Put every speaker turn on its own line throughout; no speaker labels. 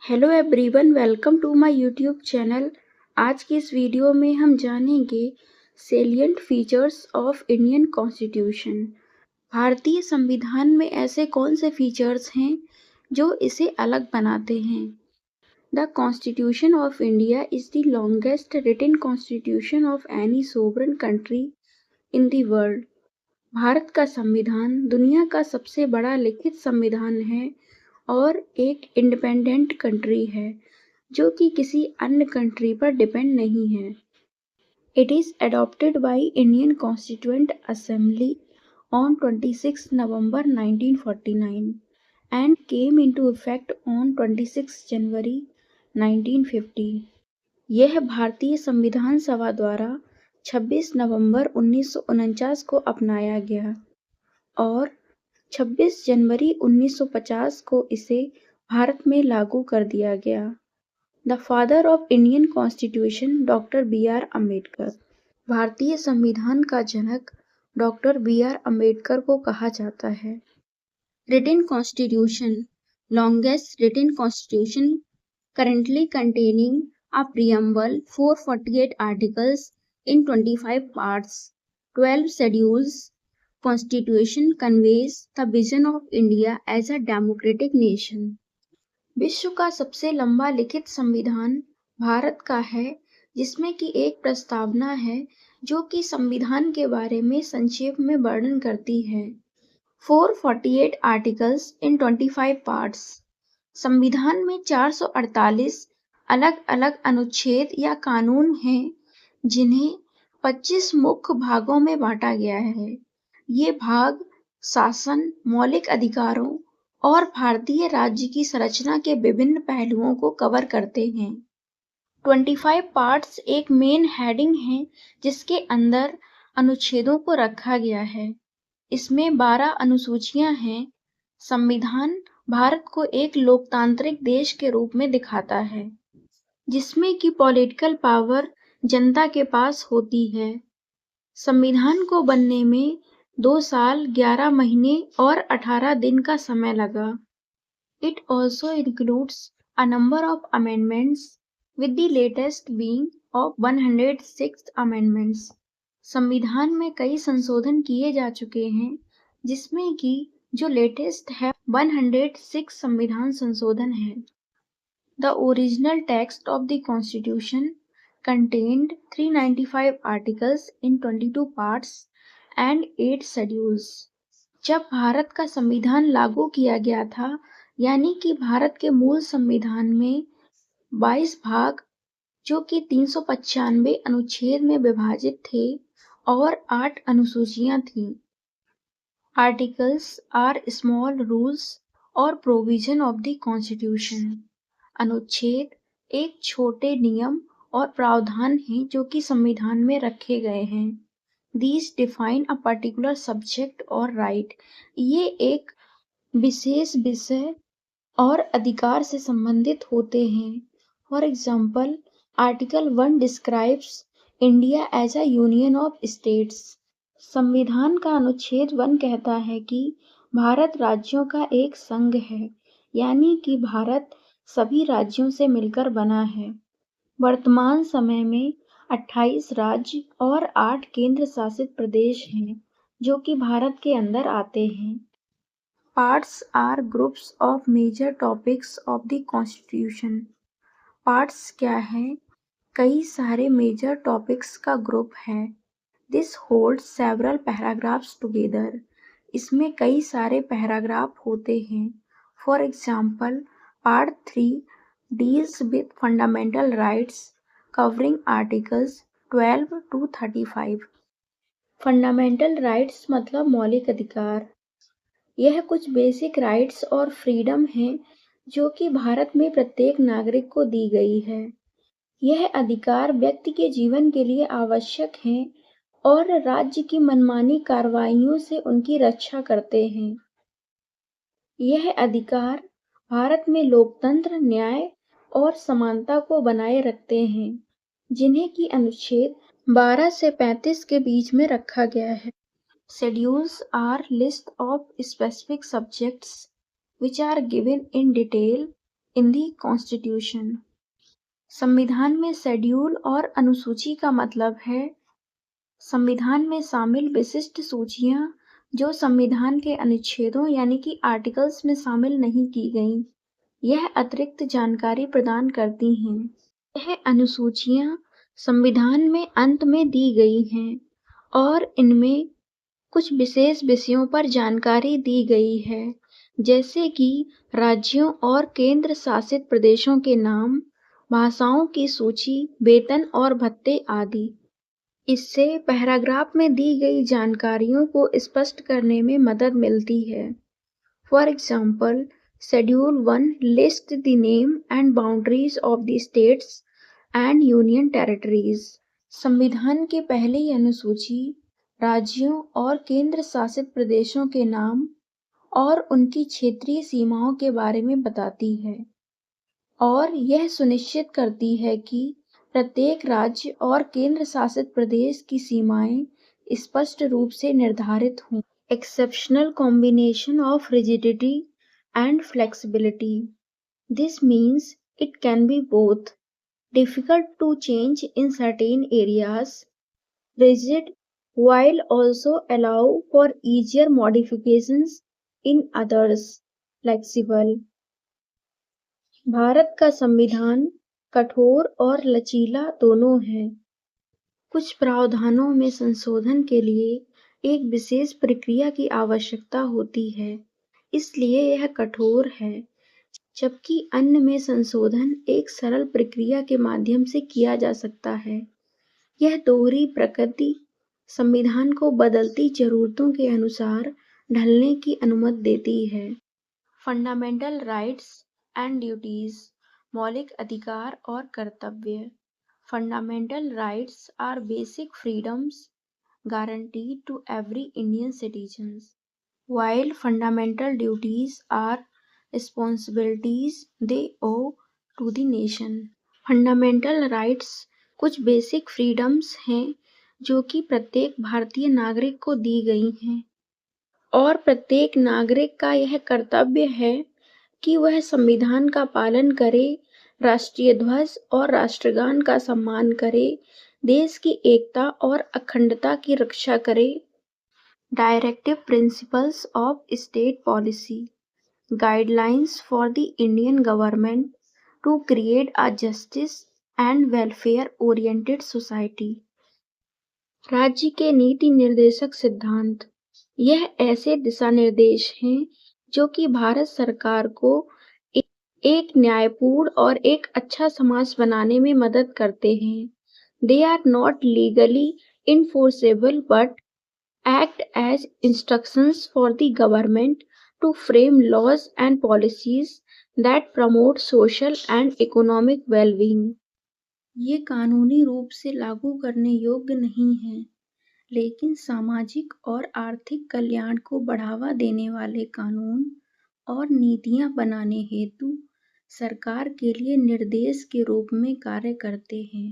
Hello everyone, welcome to my YouTube channel. आज की इस वीडियो में हम जानेंगे salient features of Indian constitution. भारतीय संविधान में ऐसे कौन से फीचर्स हैं जो इसे अलग बनाते हैं। The constitution of India is the longest written constitution of any sovereign country in the world. भारत का संविधान दुनिया का सबसे बड़ा लिखित संविधान है और एक इंडिपेंडेंट कंट्री है जो कि किसी अन्य कंट्री पर डिपेंड नहीं है। It is adopted by Indian constituent assembly on 26 November 1949 and came into effect on 26 जनवरी 1950। यह भारतीय संविधान सभा द्वारा 26 नवंबर 1949 को अपनाया गया और 26 जनवरी 1950 को इसे भारत में लागू कर दिया गया। The father of Indian constitution doctor B R. Ambedkar. भारतीय संविधान का जनक डॉक्टर बी.आर. अम्बेडकर को कहा जाता है। Written constitution, longest written constitution currently containing a preamble, 448 articles in 25 parts, 12 schedules. Constitution conveys the vision of India as a democratic nation. विश्व का सबसे लंबा लिखित संविधान भारत का है, जिसमें कि एक प्रस्तावना है जो कि संविधान के बारे में संक्षेप में वर्णन करती है। 448 आर्टिकल्स इन 25 पार्ट्स। संविधान में 448 अलग अलग अनुच्छेद या कानून हैं जिन्हें 25 मुख्य भागों में बांटा गया है। ये भाग शासन, मौलिक अधिकारों और भारतीय राज्य की संरचना के विभिन्न पहलुओं को कवर करते हैं। 25 पार्ट्स एक मेन हेडिंग है जिसके अंदर अनुच्छेदों को रखा गया है। इसमें 12 अनुसूचियां हैं। संविधान भारत को एक लोकतांत्रिक देश के रूप में दिखाता है जिसमें कि पॉलिटिकल पावर जनता के पास होती है। संविधान को बनने में 2 साल 11 महीने और 18 दिन का समय लगा। It also includes a number of amendments with the latest being of 106 amendments। संविधान में कई संशोधन किए जा चुके हैं जिसमें कि जो लेटेस्ट है 106 संविधान संशोधन है। The original text of the Constitution contained 395 articles in 22 parts and 8 schedules। जब भारत का संविधान लागू किया गया था, यानी कि भारत के मूल संविधान में 22 भाग जो कि 395 अनुच्छेद में विभाजित थे और 8 अनुसूचियां थीं। आर्टिकल्स आर स्मॉल रूल्स और प्रोविजन ऑफ द कॉन्स्टिट्यूशन। अनुच्छेद एक छोटे नियम और प्रावधान हैं जो कि संविधान में रखे गए हैं। These define a particular subject और राइट। ये एक विशेष विषय और अधिकार से संबंधित होते हैं। For example, article 1 describes India as a union of states. संविधान का अनुच्छेद 1 कहता है कि भारत राज्यों का एक संघ है, यानी कि भारत सभी राज्यों से मिलकर बना है। वर्तमान समय में 28 राज्य और 8 केंद्र शासित प्रदेश हैं जो कि भारत के अंदर आते हैं। Parts are groups of major topics of the constitution. Parts क्या है? कई सारे मेजर टॉपिक्स का ग्रुप है। This holds several paragraphs together. इसमें कई सारे पैराग्राफ होते हैं। For example, part 3 deals with fundamental rights covering articles 12 to 35। Fundamental rights मतलब मौलिक अधिकार। यह कुछ बेसिक राइट्स और फ्रीडम हैं जो कि भारत में प्रत्येक नागरिक को दी गई है। यह अधिकार व्यक्ति के जीवन के लिए आवश्यक हैं और राज्य की मनमानी कार्रवाइयों से उनकी रक्षा करते हैं। यह अधिकार भारत में लोकतंत्र, न्याय और समानता को बनाए रखते हैं, जिन्हें की अनुच्छेद 12 से 35 के बीच में रखा गया है। Schedules are list of specific subjects which are given in detail in the constitution. संविधान में शेड्यूल और अनुसूची का मतलब है संविधान में शामिल विशिष्ट सूचियां जो संविधान के अनुच्छेदों यानी कि आर्टिकल्स में शामिल नहीं की गईं। यह अतिरिक्त जानकारी प्रदान करती हैं। यह अनुसूचियां संविधान में अंत में दी गई हैं और इनमें कुछ विशेष विषयों पर जानकारी दी गई है, जैसे कि राज्यों और केंद्र शासित प्रदेशों के नाम, भाषाओं की सूची, वेतन और भत्ते आदि। इससे पैराग्राफ में दी गई जानकारियों को स्पष्ट करने में मदद मिलती है। For example, schedule 1 list the name and boundaries of the states and union territories. संविधान के पहली अनुसूची राज्यों और केंद्र शासित प्रदेशों के नाम और उनकी क्षेत्रीय सीमाओं के बारे में बताती है और यह सुनिश्चित करती है कि प्रत्येक राज्य और केंद्र शासित प्रदेश की सीमाएं स्पष्ट रूप से निर्धारित हों। Exceptional combination of rigidity and flexibility. This means it can be both difficult to change in certain areas, rigid, while also allow for easier modifications in others, flexible. Bharat का संविधान कठोर और लचीला दोनों है। कुछ प्रावधानों में संशोधन के लिए एक विशेष प्रक्रिया की आवश्यकता होती है, इसलिए यह कठोर है, जबकि अन्य में संशोधन एक सरल प्रक्रिया के माध्यम से किया जा सकता है। यह दोहरी प्रकृति संविधान को बदलती जरूरतों के अनुसार ढलने की अनुमति देती है। Fundamental rights and duties. मौलिक अधिकार और कर्तव्य। Fundamental rights are basic freedoms guaranteed to every Indian citizens, while fundamental duties are responsibilities they owe to the nation. Fundamental rights कुछ बेसिक फ्रीडम्स हैं जो कि प्रत्येक भारतीय नागरिक को दी गई हैं और प्रत्येक नागरिक का यह कर्तव्य है कि वह संविधान का पालन करे, राष्ट्रीय ध्वज और राष्ट्रगान का सम्मान करे, देश की एकता और अखंडता की रक्षा करे। Directive principles of state policy. Guidelines for the Indian government to create a justice and welfare oriented society. राज्य के नीति निर्देशक सिद्धांत। यह ऐसे दिशा निर्देश हैं जो कि भारत सरकार को एक न्यायपूर्ण और एक अच्छा समाज बनाने में मदद करते हैं। They are not legally enforceable but act as instructions for the government to frame laws and policies that promote social and economic well-being. ये कानूनी रूप से लागू करने योग्य नहीं हैं, लेकिन सामाजिक और आर्थिक कल्याण को बढ़ावा देने वाले कानून और नीतियां बनाने हेतु सरकार के लिए निर्देश के रूप में कार्य करते हैं।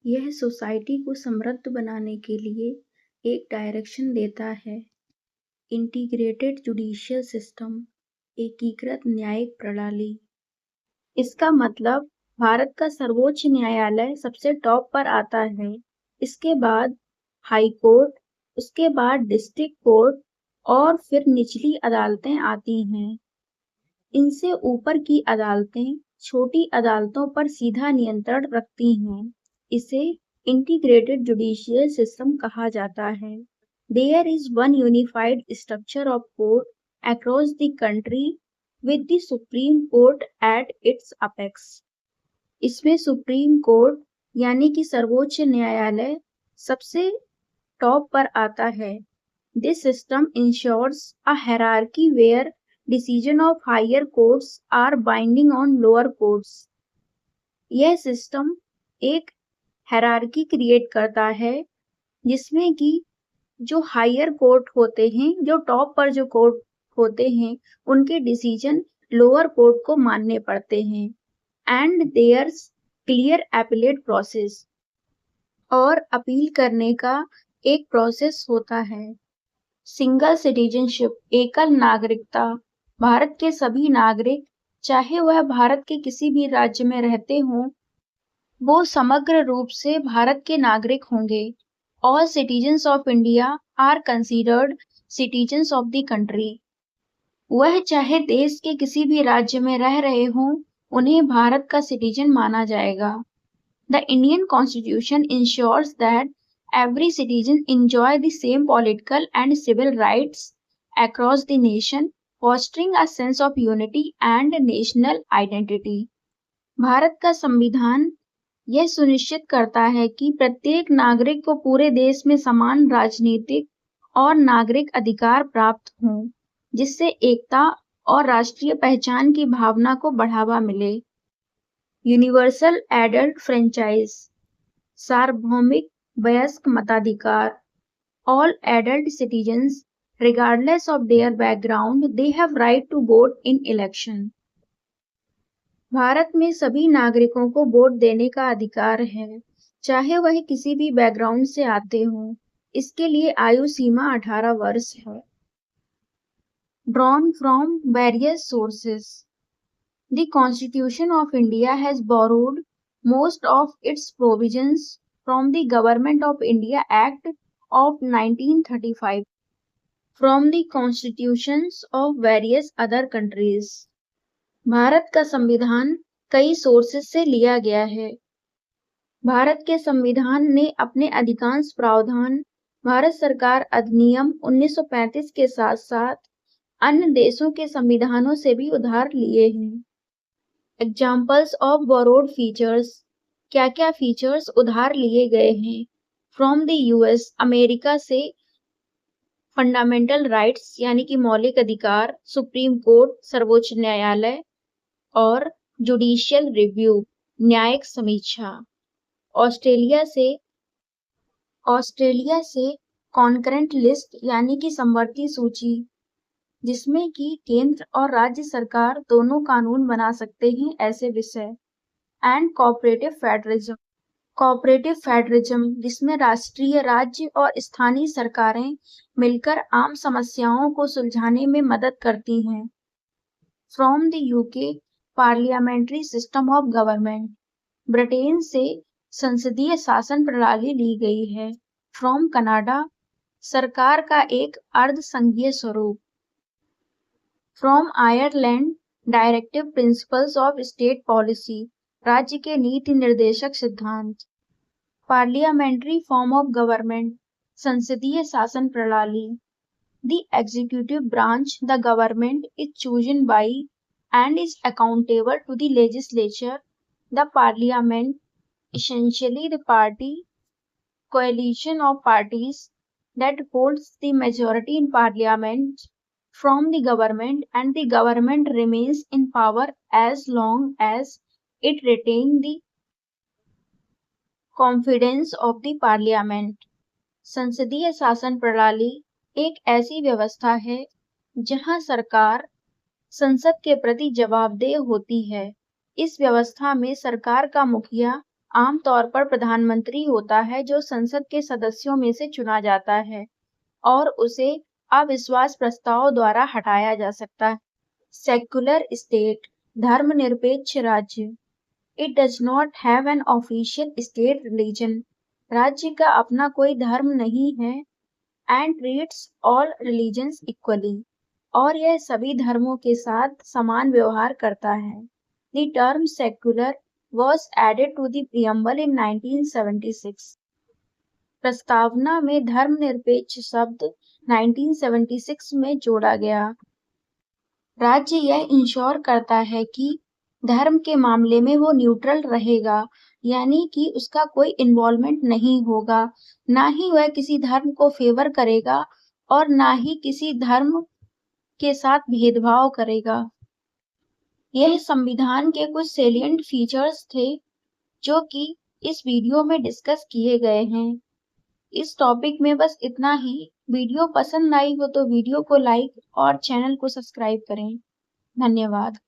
यह सोसाइटी को समृद्ध बनाने के लिए एक डायरेक्शन देता है। इंटीग्रेटेड जुडिशियल सिस्टम, एकीकृत न्यायिक प्रणाली। इसका मतलब भारत का सर्वोच्च न्यायालय सबसे टॉप पर आता है, इसके बाद हाई कोर्ट, उसके बाद डिस्ट्रिक्ट कोर्ट और फिर निचली अदालतें आती हैं। इनसे ऊपर की अदालतें छोटी अदालतों पर सीधा नियंत्रण रखती हैं। इसे इंटीग्रेटेड जुडिशियल सिस्टम कहा जाता है। There is one unified structure of court across the country with the Supreme Court at its apex. इसमें सुप्रीम कोर्ट यानी कि सर्वोच्च न्यायालय सबसे टॉप पर आता है। This system ensures a hierarchy where decision of higher courts are binding on lower courts. यह सिस्टम एक हायरार्की क्रिएट करता है जिसमें कि जो हायर कोर्ट होते हैं, जो टॉप पर जो कोर्ट होते हैं, उनके डिसीजन लोअर कोर्ट को मानने पड़ते हैं। And there's clear appellate process, और अपील करने का एक प्रोसेस होता है। सिंगल सिटीजनशिप, एकल नागरिकता। भारत के सभी नागरिक चाहे वह भारत के किसी भी राज्य में रहते हों, वो समग्र रूप से भारत के नागरिक होंगे। All citizens of India are considered citizens of the country. वह चाहे देश के किसी भी राज्य में रह रहे हों, उन्हें भारत का सिटीजन माना जाएगा। The Indian Constitution ensures that every citizen enjoy the same political and civil rights across the nation, fostering a sense of unity and national identity. Bharat का संविधान यह सुनिश्चित करता है कि प्रत्येक नागरिक को पूरे देश में समान राजनीतिक और नागरिक अधिकार प्राप्त हों, जिससे एकता और राष्ट्रीय पहचान की भावना को बढ़ावा मिले। यूनिवर्सल एडल्ट फ्रेंचाइज, सार्वभौमिक वयस्क मताधिकार। All adult citizens, regardless of their background, they have right to vote in election. Bharat में सभी नागरिकों को वोट देने का अधिकार है, चाहे वह किसी भी बैकग्राउंड से आते हों। इसके लिए आयु सीमा 18 वर्ष है। Drawn from various sources. The Constitution of India has borrowed most of its provisions from the Government of India Act of 1935, from the constitutions of various other countries. Bharat का संविधान कई सोर्सेस से लिया गया है। भारत के संविधान ने अपने अधिकांश प्रावधान भारत सरकार अधिनियम 1935 के साथ-साथ अन्य देशों के संविधानों से भी उधार लिए हैं। एग्जाम्पल्स ऑफ बोरोड फीचर्स, क्या क्या फीचर्स उधार लिए गए हैं। फ्रॉम द यूएस, अमेरिका से फंडामेंटल राइट्स यानी कि मौलिक अधिकार, सुप्रीम कोर्ट सर्वोच्च न्यायालय और जुडिशियल रिव्यू न्यायिक समीक्षा। ऑस्ट्रेलिया से कॉन्करेंट लिस्ट यानी कि समवर्ती सूची, जिसमें कि केंद्र और राज्य सरकार दोनों कानून बना सकते हैं ऐसे विषय। एंड कोऑपरेटिव फेडरलिज्म, जिसमें राष्ट्रीय, राज्य और स्थानीय सरकारें मिलकर आम समस्याओं को सुलझाने में मदद करती हैं। From the UK, parliamentary system of government, Britain से संसदीय शासन प्रणाली ली गई है। फ्रॉम कनाडा, सरकार का एक अर्ध संघीय स्वरूप। From Ireland, directive principles of state policy, राज्य के नीति निर्देशक सिद्धांत। पार्लियामेंट्री फॉर्म ऑफ गवर्नमेंट, संसदीय शासन प्रणाली। The executive branch, the government is chosen by and is accountable to the legislature. The parliament, essentially the party coalition of parties that holds the majority in parliament from the government, and the government remains in power as long as it retains the confidence of the parliament. संसदीय शासन प्रणाली एक ऐसी व्यवस्था है जहां सरकार संसद के प्रति जवाबदेह होती है। इस व्यवस्था में सरकार का मुखिया आमतौर पर प्रधानमंत्री होता है, जो संसद के सदस्यों में से चुना जाता है और उसे अविश्वास प्रस्ताव द्वारा हटाया जा सकता है। सेक्युलर स्टेट, धर्मनिरपेक्ष राज्य। It does not have an official state religion, राज्य का अपना कोई धर्म नहीं है। And treats all religions equally, और यह सभी धर्मों के साथ समान व्यवहार करता है। The term secular was added to the preamble in 1976. प्रस्तावना में धर्मनिरपेक्ष शब्द 1976 में जोड़ा गया। राज्य यह इंश्योर करता है कि धर्म के मामले में वो न्यूट्रल रहेगा, यानी कि उसका कोई इन्वॉल्वमेंट नहीं होगा, ना ही वह किसी धर्म को फेवर करेगा और ना ही किसी धर्म के साथ भेदभाव करेगा। यह संविधान के कुछ सेलिएंट फीचर्स थे जो कि इस वीडियो में डिस्कस किए गए हैं। इस टॉपिक में बस इतना ही। वीडियो पसंद आई हो तो वीडियो को लाइक और चैनल को सब्सक्राइब करें। धन्यवाद।